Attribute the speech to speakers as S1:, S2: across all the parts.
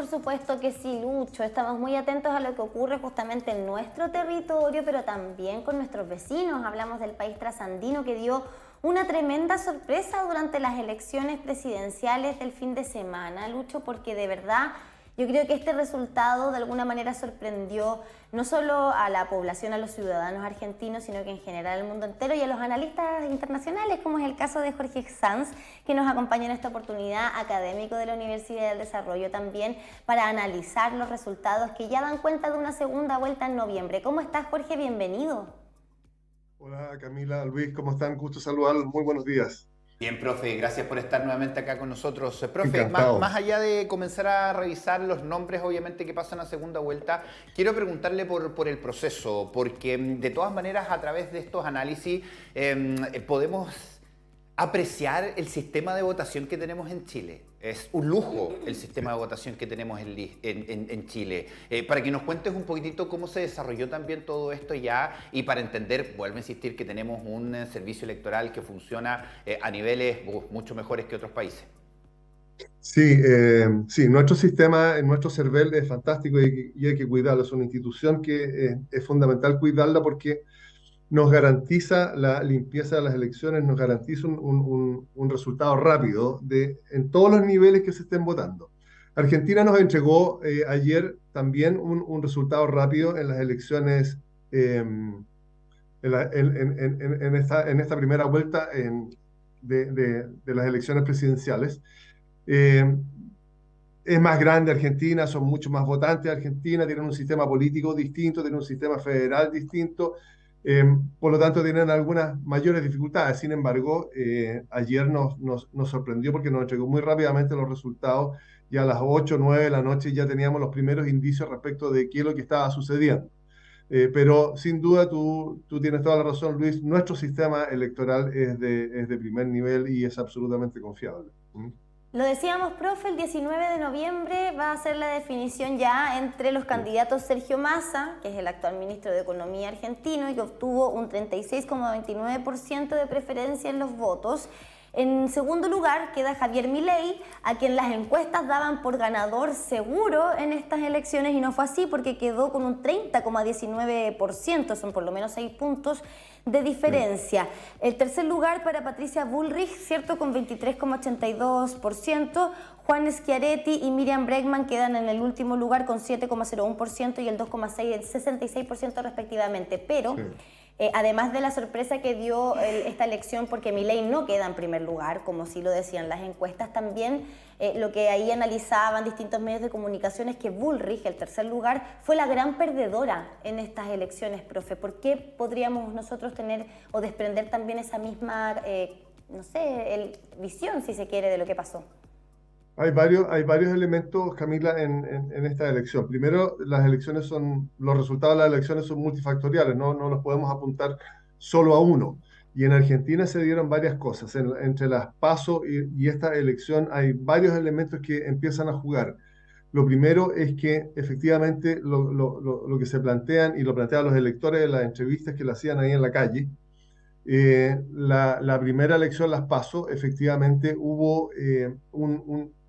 S1: Por supuesto que sí, Lucho. Estamos muy atentos a lo que ocurre justamente en nuestro territorio, pero también con nuestros vecinos. Hablamos del país trasandino que dio una tremenda sorpresa durante las elecciones presidenciales del fin de semana, Lucho, porque de verdad yo creo que este resultado de alguna manera sorprendió no solo a la población, a los ciudadanos argentinos, sino que en general al mundo entero y a los analistas internacionales, como es el caso de Jorge Sanz, que nos acompaña en esta oportunidad, académico de la Universidad del Desarrollo también, para analizar los resultados que ya dan cuenta de una segunda vuelta en noviembre. ¿Cómo estás, Jorge? Bienvenido.
S2: Hola Camila, Luis, ¿cómo están? Gusto saludarlos, muy buenos días.
S3: Bien, profe, gracias por estar nuevamente acá con nosotros. Profe, más
S2: Encantado.
S3: allá de comenzar a revisar los nombres, obviamente, que pasan a segunda vuelta, quiero preguntarle por el proceso, porque de todas maneras, a través de estos análisis, podemos apreciar el sistema de votación que tenemos en Chile. Es un lujo el sistema de votación que tenemos en Chile. Para que nos cuentes un poquitito cómo se desarrolló también todo esto ya y para entender, vuelvo a insistir, que tenemos un servicio electoral que funciona a niveles mucho mejores que otros países.
S2: Sí, nuestro sistema, nuestro CERVEL es fantástico y hay que cuidarlo. Es una institución que es fundamental cuidarla porque nos garantiza la limpieza de las elecciones, nos garantiza un resultado rápido en todos los niveles que se estén votando. Argentina nos entregó ayer también un resultado rápido en las elecciones, en esta primera vuelta de las elecciones presidenciales. Eh, es más grande Argentina, son mucho más votantes Argentina, tienen un sistema político distinto, tienen un sistema federal distinto, eh, por lo tanto tienen algunas mayores dificultades. Sin embargo, ayer nos sorprendió porque nos entregó muy rápidamente los resultados y a las 8 o 9 de la noche ya teníamos los primeros indicios respecto de qué es lo que estaba sucediendo. Pero sin duda tú tienes toda la razón, Luis, nuestro sistema electoral es de primer nivel y es absolutamente confiable. ¿Mm?
S1: Lo decíamos, profe, el 19 de noviembre va a ser la definición ya entre los
S2: Sí.
S1: candidatos Sergio Massa, que es el actual ministro de Economía argentino y que obtuvo un 36,29% de preferencia en los votos. En segundo lugar queda Javier Milei, a quien las encuestas daban por ganador seguro en estas elecciones y no fue así porque quedó con un 30,19%, son por lo menos 6 puntos de
S2: Sí.
S1: diferencia. El tercer lugar para Patricia Bullrich, ¿cierto? Con 23,82%. Juan Schiaretti y Miriam Bregman quedan en el último lugar con 7,01% y el 2,6%, el 66% respectivamente. Pero
S2: Sí.
S1: además de la sorpresa que dio esta elección, porque Milei no queda en primer lugar, como sí lo decían las encuestas, también lo que ahí analizaban distintos medios de comunicación es que Bullrich, el tercer lugar, fue la gran perdedora en estas elecciones, profe. ¿Por qué podríamos nosotros tener o desprender también esa misma, no sé, visión, si se quiere, de lo que pasó?
S2: Hay varios elementos, Camila, en esta elección. Primero, los resultados de las elecciones son multifactoriales, no los podemos apuntar solo a uno. Y en Argentina se dieron varias cosas. Entre las PASO y esta elección hay varios elementos que empiezan a jugar. Lo primero es que efectivamente lo que se plantean y lo plantean los electores en las entrevistas que le hacían ahí en la calle, la primera elección las pasó, efectivamente hubo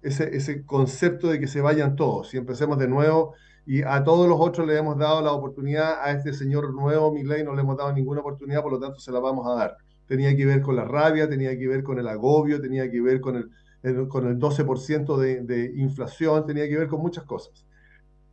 S2: ese concepto de que se vayan todos y empecemos de nuevo y a todos los otros le hemos dado la oportunidad, a este señor nuevo, Milei, no le hemos dado ninguna oportunidad, por lo tanto se la vamos a dar. Tenía que ver con la rabia, tenía que ver con el agobio, tenía que ver con el 12% de inflación, tenía que ver con muchas cosas.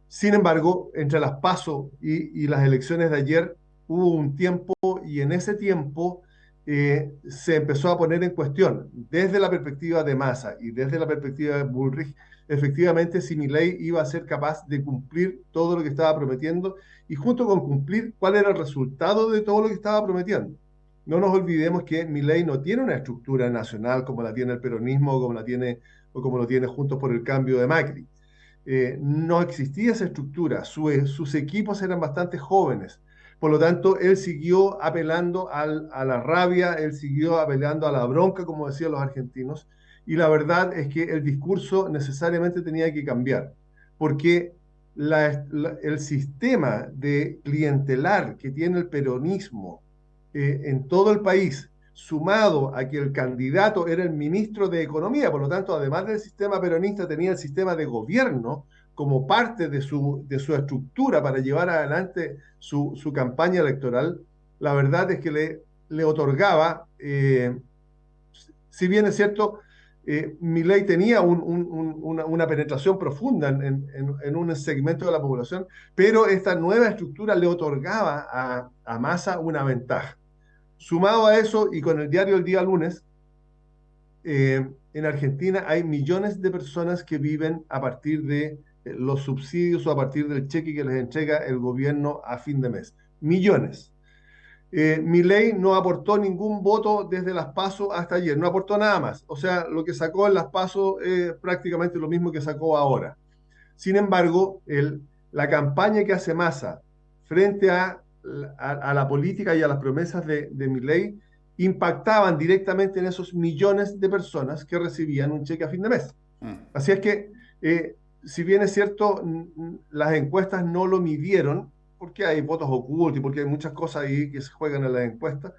S2: Sin embargo, entre las PASO y las elecciones de ayer hubo un tiempo y en ese tiempo se empezó a poner en cuestión desde la perspectiva de Massa y desde la perspectiva de Bullrich, efectivamente si Milei iba a ser capaz de cumplir todo lo que estaba prometiendo y junto con cumplir cuál era el resultado de todo lo que estaba prometiendo. No nos olvidemos que Milei no tiene una estructura nacional como la tiene el peronismo o como lo tiene Juntos por el Cambio de Macri. No existía esa estructura, sus equipos eran bastante jóvenes, por lo tanto, él siguió apelando a la rabia, él siguió apelando a la bronca, como decían los argentinos, y la verdad es que el discurso necesariamente tenía que cambiar, porque el sistema de clientelar que tiene el peronismo en todo el país, sumado a que el candidato era el ministro de Economía, por lo tanto, además del sistema peronista, tenía el sistema de gobierno como parte de su estructura para llevar adelante su campaña electoral, la verdad es que le otorgaba, si bien es cierto, Milei tenía una penetración profunda en un segmento de la población, pero esta nueva estructura le otorgaba a Massa una ventaja. Sumado a eso, y con el diario El Día Lunes, en Argentina hay millones de personas que viven a partir de los subsidios o a partir del cheque que les entrega el gobierno a fin de mes. Millones. Milei no aportó ningún voto desde las PASO hasta ayer, no aportó nada más. O sea, lo que sacó en las PASO es prácticamente lo mismo que sacó ahora. Sin embargo, la campaña que hace Massa frente a la política y a las promesas de Milei impactaban directamente en esos millones de personas que recibían un cheque a fin de mes. Así es que, si bien es cierto, las encuestas no lo midieron, porque hay votos ocultos y porque hay muchas cosas ahí que se juegan en las encuestas,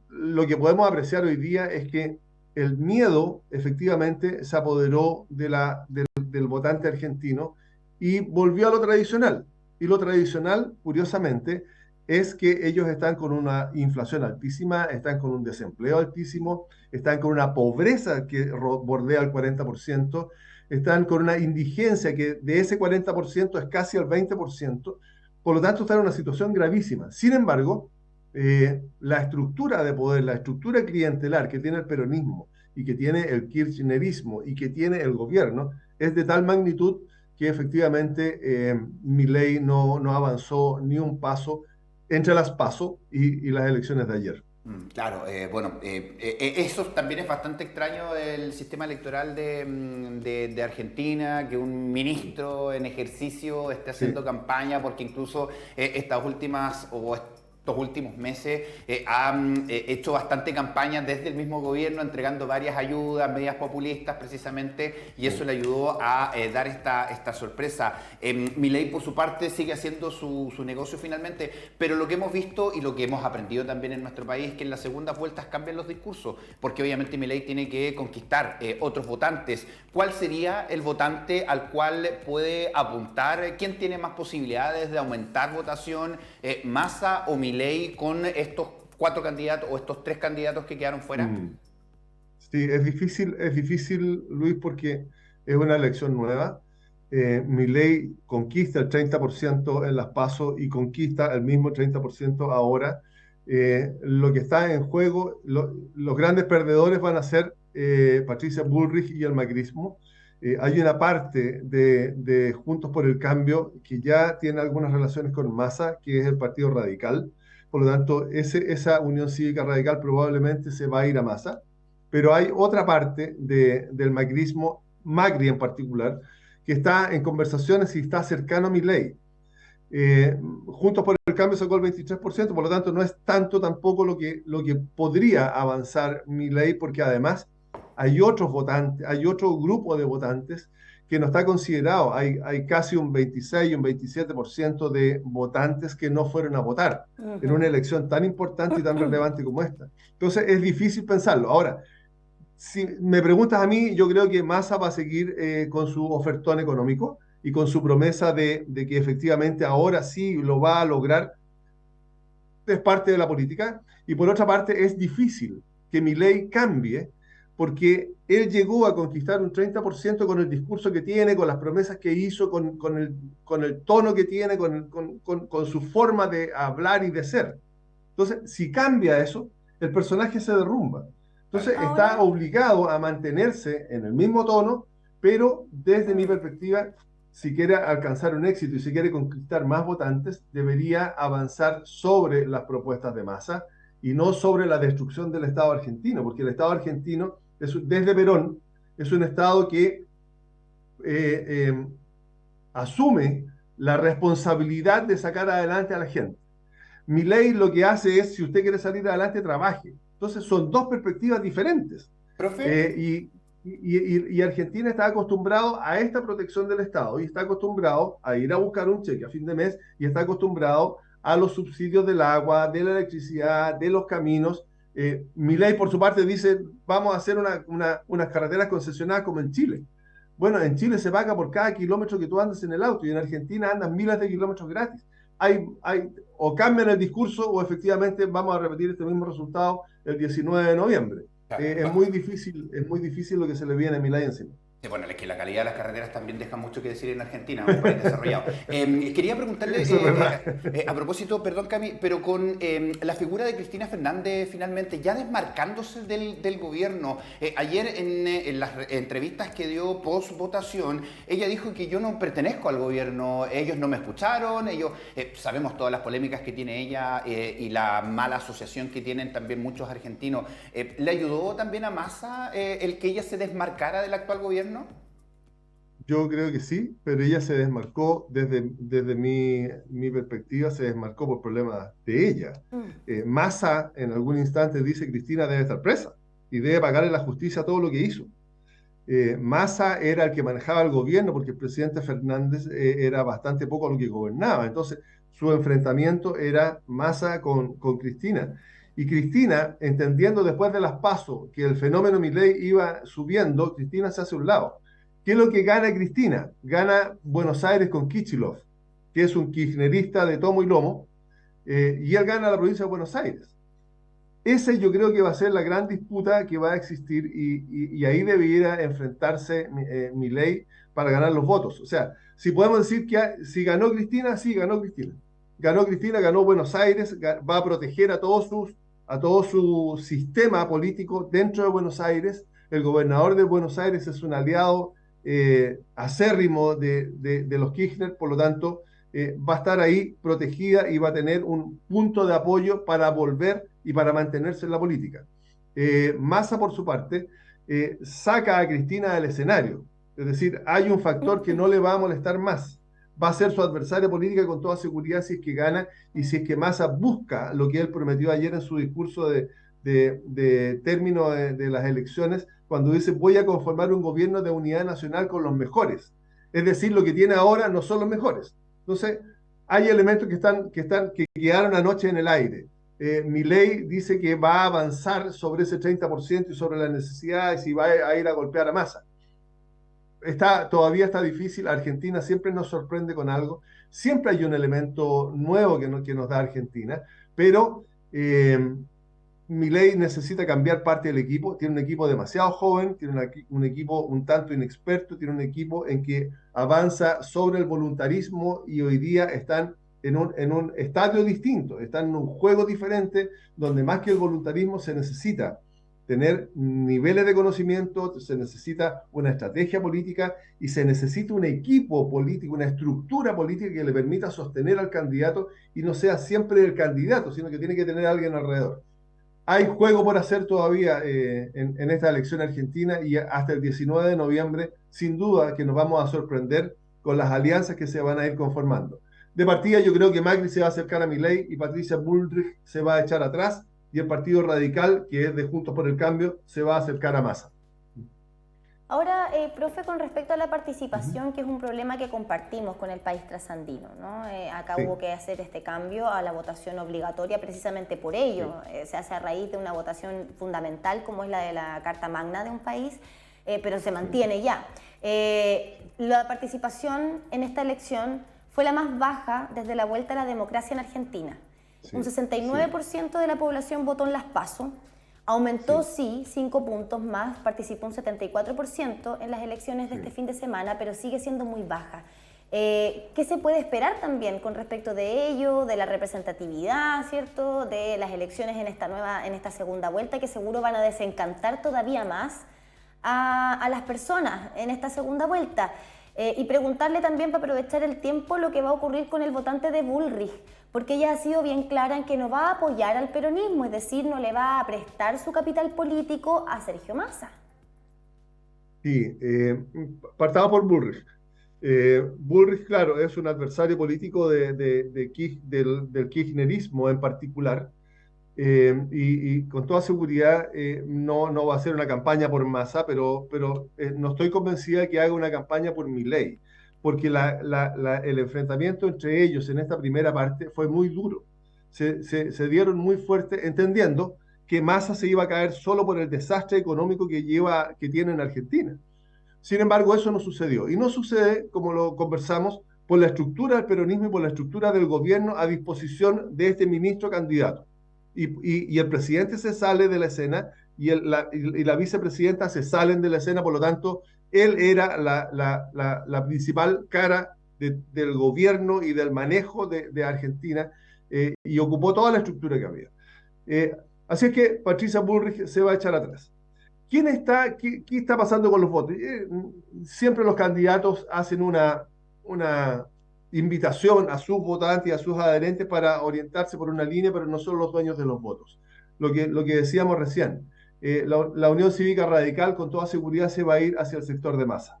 S2: lo que podemos apreciar hoy día es que el miedo efectivamente se apoderó del votante argentino y volvió a lo tradicional. Y lo tradicional, curiosamente, es que ellos están con una inflación altísima, están con un desempleo altísimo, están con una pobreza que bordea el 40%, están con una indigencia que de ese 40% es casi al 20%, por lo tanto están en una situación gravísima. Sin embargo, la estructura de poder, la estructura clientelar que tiene el peronismo y que tiene el kirchnerismo y que tiene el gobierno es de tal magnitud que efectivamente Milei no avanzó ni un paso entre las PASO y las elecciones de ayer.
S3: Claro, bueno, eso también es bastante extraño del sistema electoral de Argentina, que un ministro en ejercicio esté haciendo campaña, porque incluso estas últimas o estos últimos meses han hecho bastante campaña desde el mismo gobierno, entregando varias ayudas, medidas populistas precisamente, y eso le ayudó a dar esta sorpresa. Milei, por su parte, sigue haciendo su negocio finalmente, pero lo que hemos visto y lo que hemos aprendido también en nuestro país es que en las segundas vueltas cambian los discursos, porque obviamente Milei tiene que conquistar otros votantes. ¿Cuál sería el votante al cual puede apuntar? ¿Quién tiene más posibilidades de aumentar votación? ¿Massa o Milei con estos 4 candidatos o estos 3 candidatos que quedaron fuera?
S2: Sí, es difícil, Luis, porque es una elección nueva. Milei conquista el 30% en las PASO y conquista el mismo 30% ahora. Lo que está en juego, los grandes perdedores van a ser Patricia Bullrich y el macrismo. Hay una parte de Juntos por el Cambio que ya tiene algunas relaciones con Massa, que es el Partido Radical. Por lo tanto, esa Unión Cívica Radical probablemente se va a ir a Massa. Pero hay otra parte del macrismo, Macri en particular, que está en conversaciones y está cercano a Milei. Juntos por el Cambio sacó el 23%, por lo tanto no es tanto tampoco lo que podría avanzar Milei, porque además hay otros votantes, hay otro grupo de votantes que no está considerado. Hay casi un 26 y un 27% de votantes que no fueron a votar en una elección tan importante y tan relevante como esta. Entonces es difícil pensarlo. Ahora, si me preguntas a mí, yo creo que Massa va a seguir con su ofertón económico y con su promesa de que efectivamente ahora sí lo va a lograr. Es parte de la política. Y por otra parte, es difícil que Milei cambie, porque él llegó a conquistar un 30% con el discurso que tiene, con las promesas que hizo, con el tono que tiene, con su forma de hablar y de ser. Entonces, si cambia eso, el personaje se derrumba. Entonces, está obligado a mantenerse en el mismo tono, pero desde mi perspectiva, si quiere alcanzar un éxito y si quiere conquistar más votantes, debería avanzar sobre las propuestas de Massa y no sobre la destrucción del Estado argentino, porque el Estado argentino, desde Perón, es un Estado que asume la responsabilidad de sacar adelante a la gente. Milei lo que hace es, si usted quiere salir adelante, trabaje. Entonces son dos perspectivas diferentes.
S3: ¿Profe?
S2: Y Argentina está acostumbrado a esta protección del Estado y está acostumbrado a ir a buscar un cheque a fin de mes y está acostumbrado a los subsidios del agua, de la electricidad, de los caminos. Milei, por su parte, dice, vamos a hacer unas carreteras concesionadas como en Chile. Bueno, en Chile se paga por cada kilómetro que tú andas en el auto y en Argentina andan miles de kilómetros gratis. O cambian el discurso o efectivamente vamos a repetir este mismo resultado el 19 de noviembre.
S3: Claro.
S2: Es muy difícil lo que se le viene a Milei encima.
S3: Sí, bueno, es que la calidad de las carreteras también deja mucho que decir en Argentina, un país desarrollado. Quería preguntarle,
S2: Eso es verdad.
S3: a propósito, perdón Cami, pero con la figura de Cristina Fernández finalmente ya desmarcándose del gobierno. Ayer en las entrevistas que dio post votación, ella dijo que yo no pertenezco al gobierno, ellos no me escucharon, ellos sabemos todas las polémicas que tiene ella y la mala asociación que tienen también muchos argentinos. ¿Le ayudó también a Massa el que ella se desmarcara del actual gobierno?
S2: Yo creo que sí, pero ella se desmarcó desde mi perspectiva, se desmarcó por problemas de ella.
S1: Mm.
S2: Massa en algún instante dice Cristina debe estar presa y debe pagarle la justicia todo lo que hizo. Massa era el que manejaba el gobierno porque el presidente Fernández era bastante poco lo que gobernaba. Entonces, su enfrentamiento era Massa con Cristina. Y Cristina, entendiendo después de las PASO que el fenómeno Milei iba subiendo, Cristina se hace a un lado. ¿Qué es lo que gana Cristina? Gana Buenos Aires con Kicillof, que es un kirchnerista de tomo y lomo, y él gana la provincia de Buenos Aires. Ese yo creo que va a ser la gran disputa que va a existir y ahí debiera enfrentarse Milei para ganar los votos. O sea, si podemos decir que si ganó Cristina, sí, ganó Cristina. Ganó Cristina, ganó Buenos Aires, va a proteger a todo su sistema político dentro de Buenos Aires. El gobernador de Buenos Aires es un aliado acérrimo de los Kirchner, por lo tanto, va a estar ahí protegida y va a tener un punto de apoyo para volver y para mantenerse en la política. Massa, por su parte, saca a Cristina del escenario. Es decir, hay un factor que no le va a molestar más. Va a ser su adversaria política con toda seguridad si es que gana y si es que Massa busca lo que él prometió ayer en su discurso de término de las elecciones, cuando dice voy a conformar un gobierno de unidad nacional con los mejores. Es decir, lo que tiene ahora no son los mejores. Entonces, hay elementos que quedaron anoche en el aire. Milei dice que va a avanzar sobre ese 30% y sobre las necesidades y va a ir a golpear a Massa. Todavía está difícil. Argentina siempre nos sorprende con algo. Siempre hay un elemento nuevo que nos da Argentina, pero Milei necesita cambiar parte del equipo. Tiene un equipo demasiado joven, tiene un equipo un tanto inexperto, tiene un equipo en que avanza sobre el voluntarismo y hoy día están en un estadio distinto, están en un juego diferente donde más que el voluntarismo se necesita tener niveles de conocimiento, se necesita una estrategia política y se necesita un equipo político, una estructura política que le permita sostener al candidato y no sea siempre el candidato, sino que tiene que tener a alguien alrededor. Hay juego por hacer todavía en esta elección argentina y hasta el 19 de noviembre, sin duda que nos vamos a sorprender con las alianzas que se van a ir conformando. De partida, yo creo que Macri se va a acercar a Milei y Patricia Bullrich se va a echar atrás y el Partido Radical, que es de Juntos por el Cambio, se va a acercar a Massa.
S1: Ahora, profe, con respecto a la participación, que es un problema que compartimos con el país trasandino, ¿no? Acá
S2: Sí.
S1: hubo que hacer este cambio a la votación obligatoria precisamente por ello. Se hace a raíz de una votación fundamental como es la de la Carta Magna de un país, pero se mantiene ya. La participación en esta elección fue la más baja desde la vuelta a la democracia en Argentina.
S2: Sí,
S1: Un 69% de la población votó en las PASO. Aumentó, sí, 5 puntos más, participó un 74% en las elecciones de este fin de semana, pero sigue siendo muy baja. ¿Qué se puede esperar también con respecto de ello, de la representatividad, ¿cierto?, de las elecciones en esta segunda vuelta, que seguro van a desencantar todavía más a las personas en esta segunda vuelta? Y preguntarle también, para aprovechar el tiempo, lo que va a ocurrir con el votante de Bullrich, porque ella ha sido bien clara en que no va a apoyar al peronismo, es decir, no le va a prestar su capital político a Sergio Massa.
S2: Sí, partamos por Bullrich. Bullrich, claro, es un adversario político del kirchnerismo en particular, y con toda seguridad no va a ser una campaña por Massa, pero no estoy convencida de que haga una campaña por Milei, porque el enfrentamiento entre ellos en esta primera parte fue muy duro. Se dieron muy fuerte, entendiendo que Massa se iba a caer solo por el desastre económico que tiene en Argentina. Sin embargo, eso no sucedió. Y no sucede, como lo conversamos, por la estructura del peronismo y por la estructura del gobierno a disposición de este ministro candidato. Y el presidente se sale de la escena y la vicepresidenta se salen de la escena, por lo tanto, él era la principal cara del gobierno y del manejo de Argentina, y ocupó toda la estructura que había. Así es que Patricia Bullrich se va a echar atrás. ¿Qué está pasando con los votos? Siempre los candidatos hacen una invitación a sus votantes y a sus adherentes para orientarse por una línea, pero no son los dueños de los votos. Lo que decíamos recién, la Unión Cívica Radical con toda seguridad se va a ir hacia el sector de masa.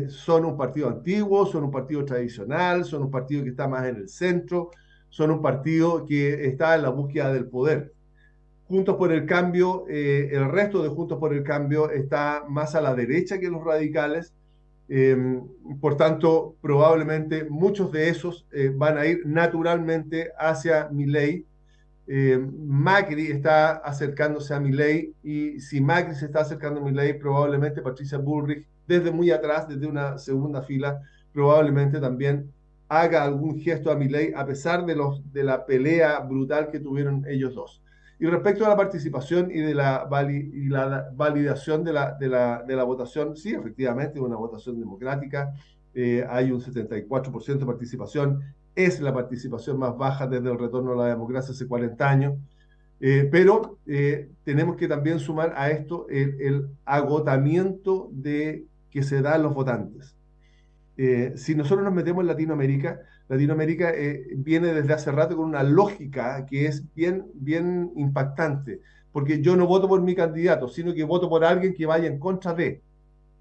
S2: Son un partido antiguo, son un partido tradicional, son un partido que está más en el centro, son un partido que está en la búsqueda del poder. Juntos por el Cambio, el resto de Juntos por el Cambio está más a la derecha que los radicales. Por tanto, probablemente muchos de esos van a ir naturalmente hacia Milei. Macri está acercándose a Milei, y si Macri se está acercando a Milei, probablemente Patricia Bullrich, desde muy atrás, desde una segunda fila, probablemente también haga algún gesto a Milei, a pesar de la pelea brutal que tuvieron ellos dos. Y respecto a la participación y de la validación de la votación, sí, efectivamente, es una votación democrática, hay un 74% de participación, es la participación más baja desde el retorno a la democracia hace 40 años, pero tenemos que también sumar a esto el agotamiento que se da a los votantes. Si nosotros nos metemos en Latinoamérica viene desde hace rato con una lógica que es bien impactante, porque yo no voto por mi candidato, sino que voto por alguien que vaya en contra de.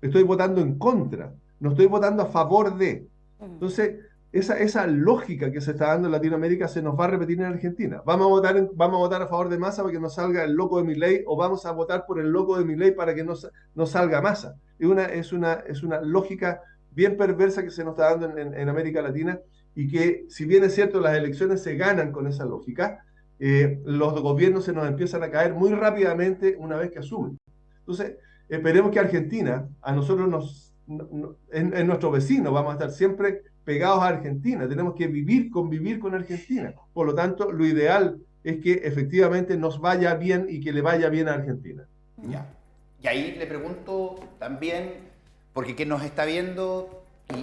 S2: Estoy votando en contra, no estoy votando a favor de. Entonces, esa lógica que se está dando en Latinoamérica se nos va a repetir en Argentina. Vamos a votar a favor de Massa para que no salga el loco de Milei, o vamos a votar por el loco de Milei para que no salga Massa. Es una lógica bien perversa que se nos está dando en América Latina, y que, si bien es cierto, las elecciones se ganan con esa lógica, los gobiernos se nos empiezan a caer muy rápidamente una vez que asumen. Entonces, esperemos que Argentina, a nosotros en nuestro vecino, vamos a estar siempre pegados a Argentina, tenemos que convivir con Argentina. Por lo tanto, lo ideal es que efectivamente nos vaya bien y que le vaya bien a Argentina.
S3: Ya. Y ahí le pregunto también, porque quien nos está viendo,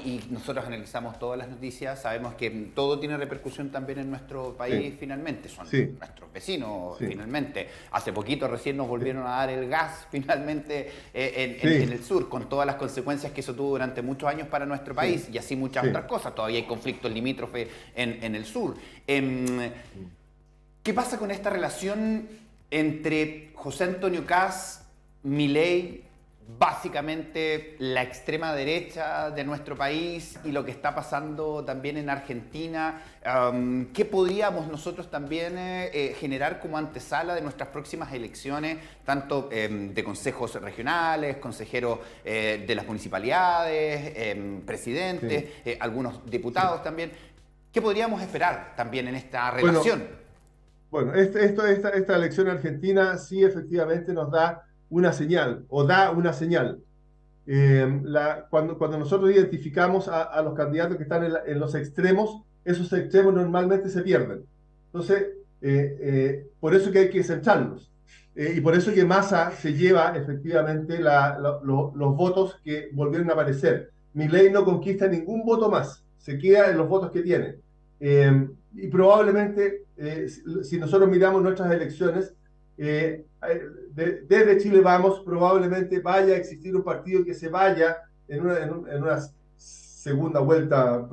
S3: y nosotros analizamos todas las noticias, sabemos que todo tiene repercusión también en nuestro país, finalmente, son nuestros vecinos, finalmente. Hace poquito recién nos volvieron a dar el gas, finalmente, en el sur, con todas las consecuencias que eso tuvo durante muchos años para nuestro país, y así muchas otras cosas. Todavía hay conflictos limítrofes en el sur. ¿Qué pasa con esta relación entre José Antonio Kast, Milei, básicamente la extrema derecha de nuestro país, y lo que está pasando también en Argentina? ¿Qué podríamos nosotros también generar como antesala de nuestras próximas elecciones, tanto de consejos regionales, consejeros de las municipalidades, presidentes, algunos diputados también? ¿Qué podríamos esperar también en esta relación?
S2: Bueno, esta elección argentina sí efectivamente nos da una señal, o da una señal. Cuando nosotros identificamos a los candidatos que están en los extremos, esos extremos normalmente se pierden. Entonces, por eso que hay que centrarlos. Y por eso que Massa se lleva efectivamente los votos que volvieron a aparecer. Milei no conquista ningún voto más, se queda en los votos que tiene. Y probablemente, si nosotros miramos nuestras elecciones, desde Chile Vamos, probablemente vaya a existir un partido que se vaya en una segunda vuelta,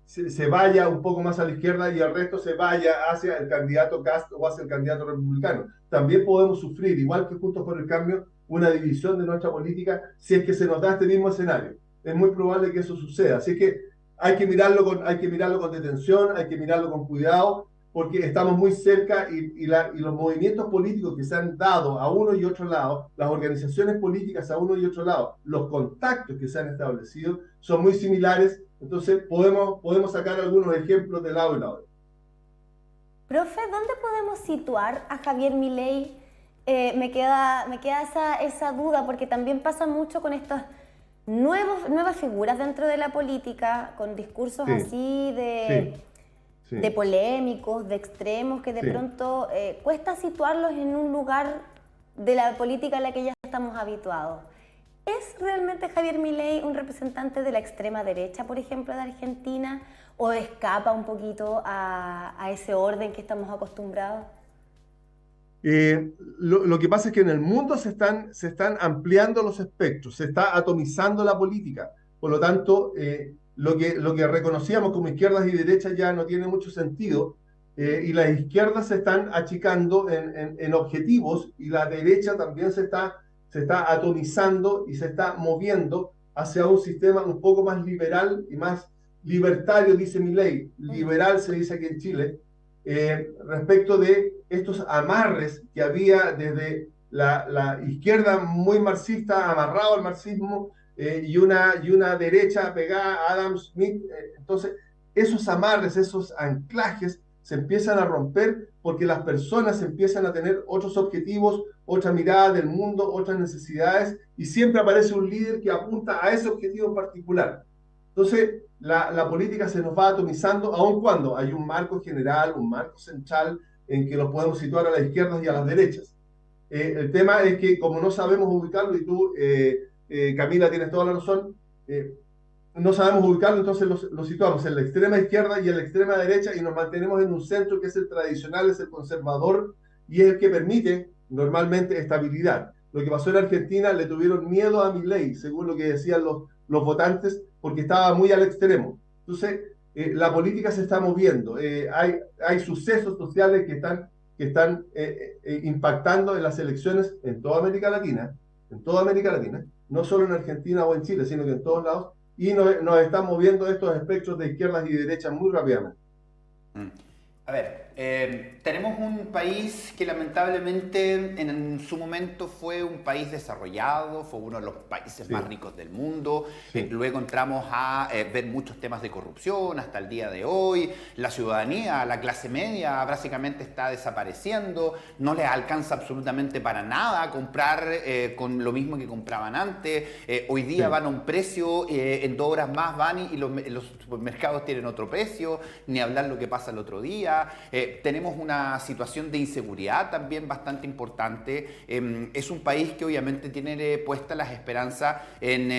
S2: se vaya un poco más a la izquierda, y el resto se vaya hacia el candidato Kast o hacia el candidato republicano. También podemos sufrir, igual que Juntos por el Cambio, una división de nuestra política si es que se nos da este mismo escenario. Es muy probable que eso suceda. Así que hay que mirarlo con detención, hay que mirarlo con cuidado, porque estamos muy cerca, y los movimientos políticos que se han dado a uno y otro lado, las organizaciones políticas a uno y otro lado, los contactos que se han establecido son muy similares. Entonces podemos sacar algunos ejemplos de lado y lado.
S1: Profe, ¿dónde podemos situar a Javier Milei? Me queda esa duda, porque también pasa mucho con nuevas figuras dentro de la política, con discursos así de polémicos, de extremos, que de pronto cuesta situarlos en un lugar de la política a la que ya estamos habituados. ¿Es realmente Javier Milei un representante de la extrema derecha, por ejemplo, de Argentina, o escapa un poquito a ese orden que estamos acostumbrados?
S2: Lo que pasa es que en el mundo se están ampliando los espectros, se está atomizando la política. Por lo tanto, lo que reconocíamos como izquierdas y derechas ya no tiene mucho sentido, y las izquierdas se están achicando en objetivos, y la derecha también se está atomizando y se está moviendo hacia un sistema un poco más liberal y más libertario, dice Milei. Liberal se dice aquí en Chile, respecto de estos amarres que había desde la izquierda muy marxista, amarrado al marxismo, y una derecha pegada a Adam Smith. Entonces, esos amarres, esos anclajes se empiezan a romper porque las personas empiezan a tener otros objetivos, otra mirada del mundo, otras necesidades, y siempre aparece un líder que apunta a ese objetivo en particular. Entonces, la política se nos va atomizando, aun cuando hay un marco general, un marco central en que nos podemos situar a las izquierdas y a las derechas. El tema es que como no sabemos ubicarlo, y tú, Camila, tienes toda la razón, no sabemos ubicarlo, entonces lo situamos en la extrema izquierda y en la extrema derecha, y nos mantenemos en un centro que es el tradicional, es el conservador, y es el que permite normalmente estabilidad. Lo que pasó en Argentina, le tuvieron miedo a Milei, según lo que decían los votantes, porque estaba muy al extremo. Entonces, la política se está moviendo, hay sucesos sociales que están impactando en las elecciones en toda América Latina, no solo en Argentina o en Chile, sino que en todos lados, y nos están moviendo estos espectros de izquierdas y derechas muy rápidamente.
S3: A ver, tenemos un país que lamentablemente en su momento fue un país desarrollado, fue uno de los países más ricos del mundo. Luego entramos a ver muchos temas de corrupción hasta el día de hoy. La ciudadanía, la clase media básicamente está desapareciendo, no les alcanza absolutamente para nada a comprar con lo mismo que compraban antes. Hoy día van a un precio, en 2 horas más van y los supermercados tienen otro precio, ni hablar lo que pasa el otro día. Tenemos una situación de inseguridad también bastante importante. Es un país que obviamente tiene puestas las esperanzas en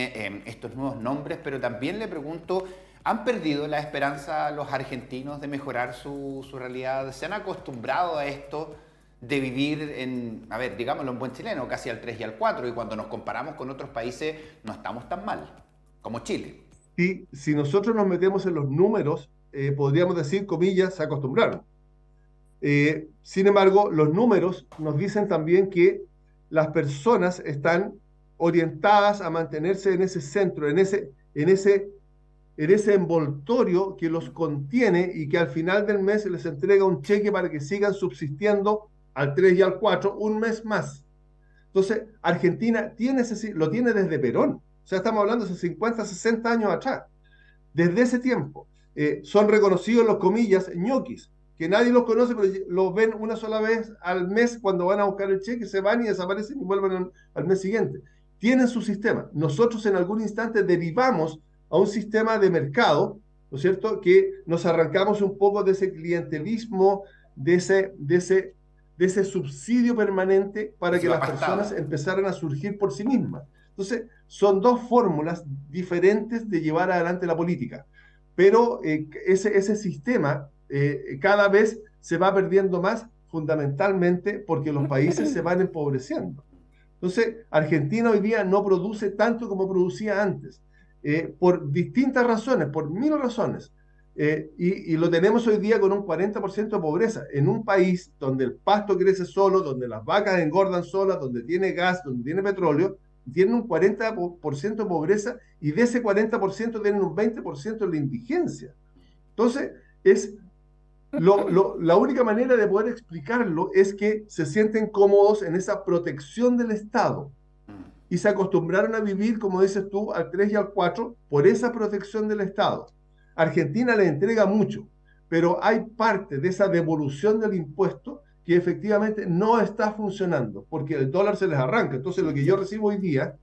S3: estos nuevos nombres, pero también le pregunto, ¿han perdido la esperanza los argentinos de mejorar su realidad? ¿Se han acostumbrado a esto de vivir a ver, digámoslo en buen chileno, casi al 3 y al 4, y cuando nos comparamos con otros países no estamos tan mal como Chile?
S2: Y si nosotros nos metemos en los números, podríamos decir, comillas, se acostumbraron. Sin embargo, los números nos dicen también que las personas están orientadas a mantenerse en ese centro, en ese envoltorio que los contiene, y que al final del mes les entrega un cheque para que sigan subsistiendo al 3 y al 4 un mes más. Entonces, Argentina lo tiene desde Perón. O sea, estamos hablando de 50, 60 años atrás. Desde ese tiempo. Son reconocidos los comillas ñoquis, que nadie los conoce, pero los ven una sola vez al mes cuando van a buscar el cheque, se van y desaparecen y vuelven al mes siguiente. Tienen su sistema. Nosotros en algún instante derivamos a un sistema de mercado, ¿no es cierto?, que nos arrancamos un poco de ese clientelismo, de ese subsidio permanente para que las personas empezaran a surgir por sí mismas. Entonces, son dos fórmulas diferentes de llevar adelante la política. Pero ese sistema cada vez se va perdiendo más, fundamentalmente porque los países se van empobreciendo. Entonces, Argentina hoy día no produce tanto como producía antes, por distintas razones, por 1000 razones. Y lo tenemos hoy día con un 40% de pobreza, en un país donde el pasto crece solo, donde las vacas engordan solas, donde tiene gas, donde tiene petróleo, tienen un 40% de pobreza, y de ese 40% tienen un 20% de la indigencia. Entonces, la única manera de poder explicarlo es que se sienten cómodos en esa protección del Estado, y se acostumbraron a vivir, como dices tú, al 3 y al 4 por esa protección del Estado. Argentina le entrega mucho, pero hay parte de esa devolución del impuesto que efectivamente no está funcionando, porque el dólar se les arranca. Entonces, lo que yo recibo hoy día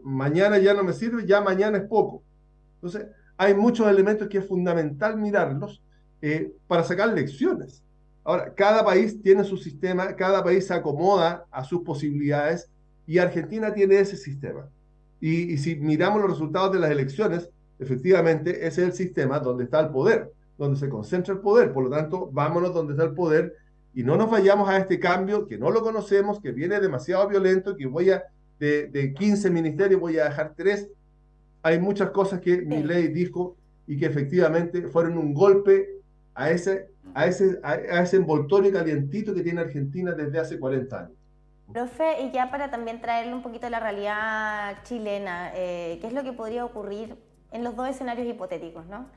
S2: mañana ya no me sirve, ya mañana es poco. Entonces, hay muchos elementos que es fundamental mirarlos para sacar lecciones. Ahora, cada país tiene su sistema, cada país se acomoda a sus posibilidades y Argentina tiene ese sistema. Y si miramos los resultados de las elecciones, efectivamente ese es el sistema donde está el poder, donde se concentra el poder. Por lo tanto, vámonos donde está el poder y no nos vayamos a este cambio que no lo conocemos, que viene demasiado violento, que de 15 ministerios voy a dejar 3. Hay muchas cosas que
S1: Sí.
S2: Milei dijo y que efectivamente fueron un golpe a ese envoltorio calientito que tiene Argentina desde hace 40 años.
S1: Profe, y ya para también traerle un poquito la realidad chilena, ¿qué es lo que podría ocurrir en los dos escenarios hipotéticos, ¿no?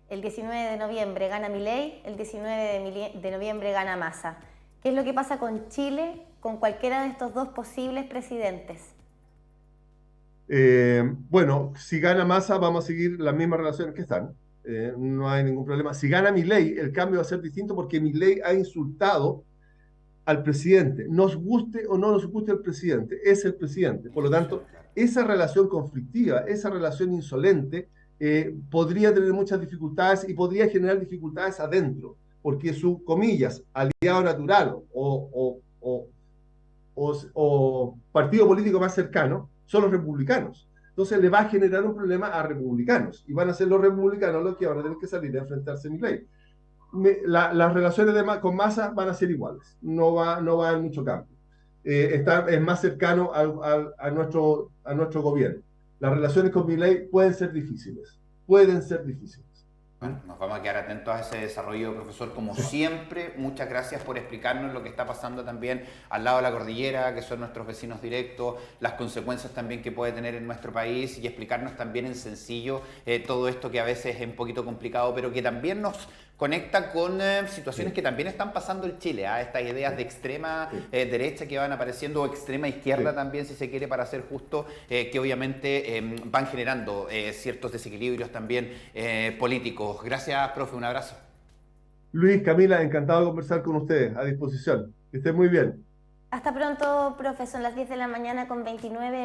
S1: El 19 de noviembre gana Milei, el 19 de noviembre gana Massa. ¿Qué es lo que pasa con Chile con cualquiera de estos dos posibles presidentes?
S2: Bueno, si gana Massa, vamos a seguir las mismas relaciones que están. No hay ningún problema. Si gana Milei, el cambio va a ser distinto porque Milei ha insultado al presidente. Nos guste o no nos guste el presidente, es el presidente. Por lo tanto,
S3: Instituciones, claro.
S2: esa relación conflictiva, esa relación insolente, podría tener muchas dificultades y podría generar dificultades adentro, porque su, comillas, aliado natural o partido político más cercano son los republicanos. Entonces le va a generar un problema a republicanos y van a ser los republicanos los que van a tener que salir a enfrentarse a Milei. Las relaciones con Massa van a ser iguales, no va a haber mucho cambio. Es más cercano a nuestro gobierno. Las relaciones con Milei pueden ser difíciles. ¿Mm?
S3: Bueno, nos vamos a quedar atentos a ese desarrollo, profesor. Como siempre, muchas gracias por explicarnos lo que está pasando también al lado de la cordillera, que son nuestros vecinos directos, las consecuencias también que puede tener en nuestro país y explicarnos también en sencillo todo esto que a veces es un poquito complicado, pero que también nos conecta con situaciones
S2: Sí,
S3: que también están pasando en Chile, estas ideas de extrema
S2: sí,
S3: derecha que van apareciendo o extrema izquierda
S2: sí.
S3: también, si se quiere, para ser justo, que obviamente van generando ciertos desequilibrios también políticos. Gracias, profe, un abrazo.
S2: Luis, Camila, encantado de conversar con ustedes. A disposición. Que estén muy bien.
S1: Hasta pronto, profe, son las 10 de la mañana con 29.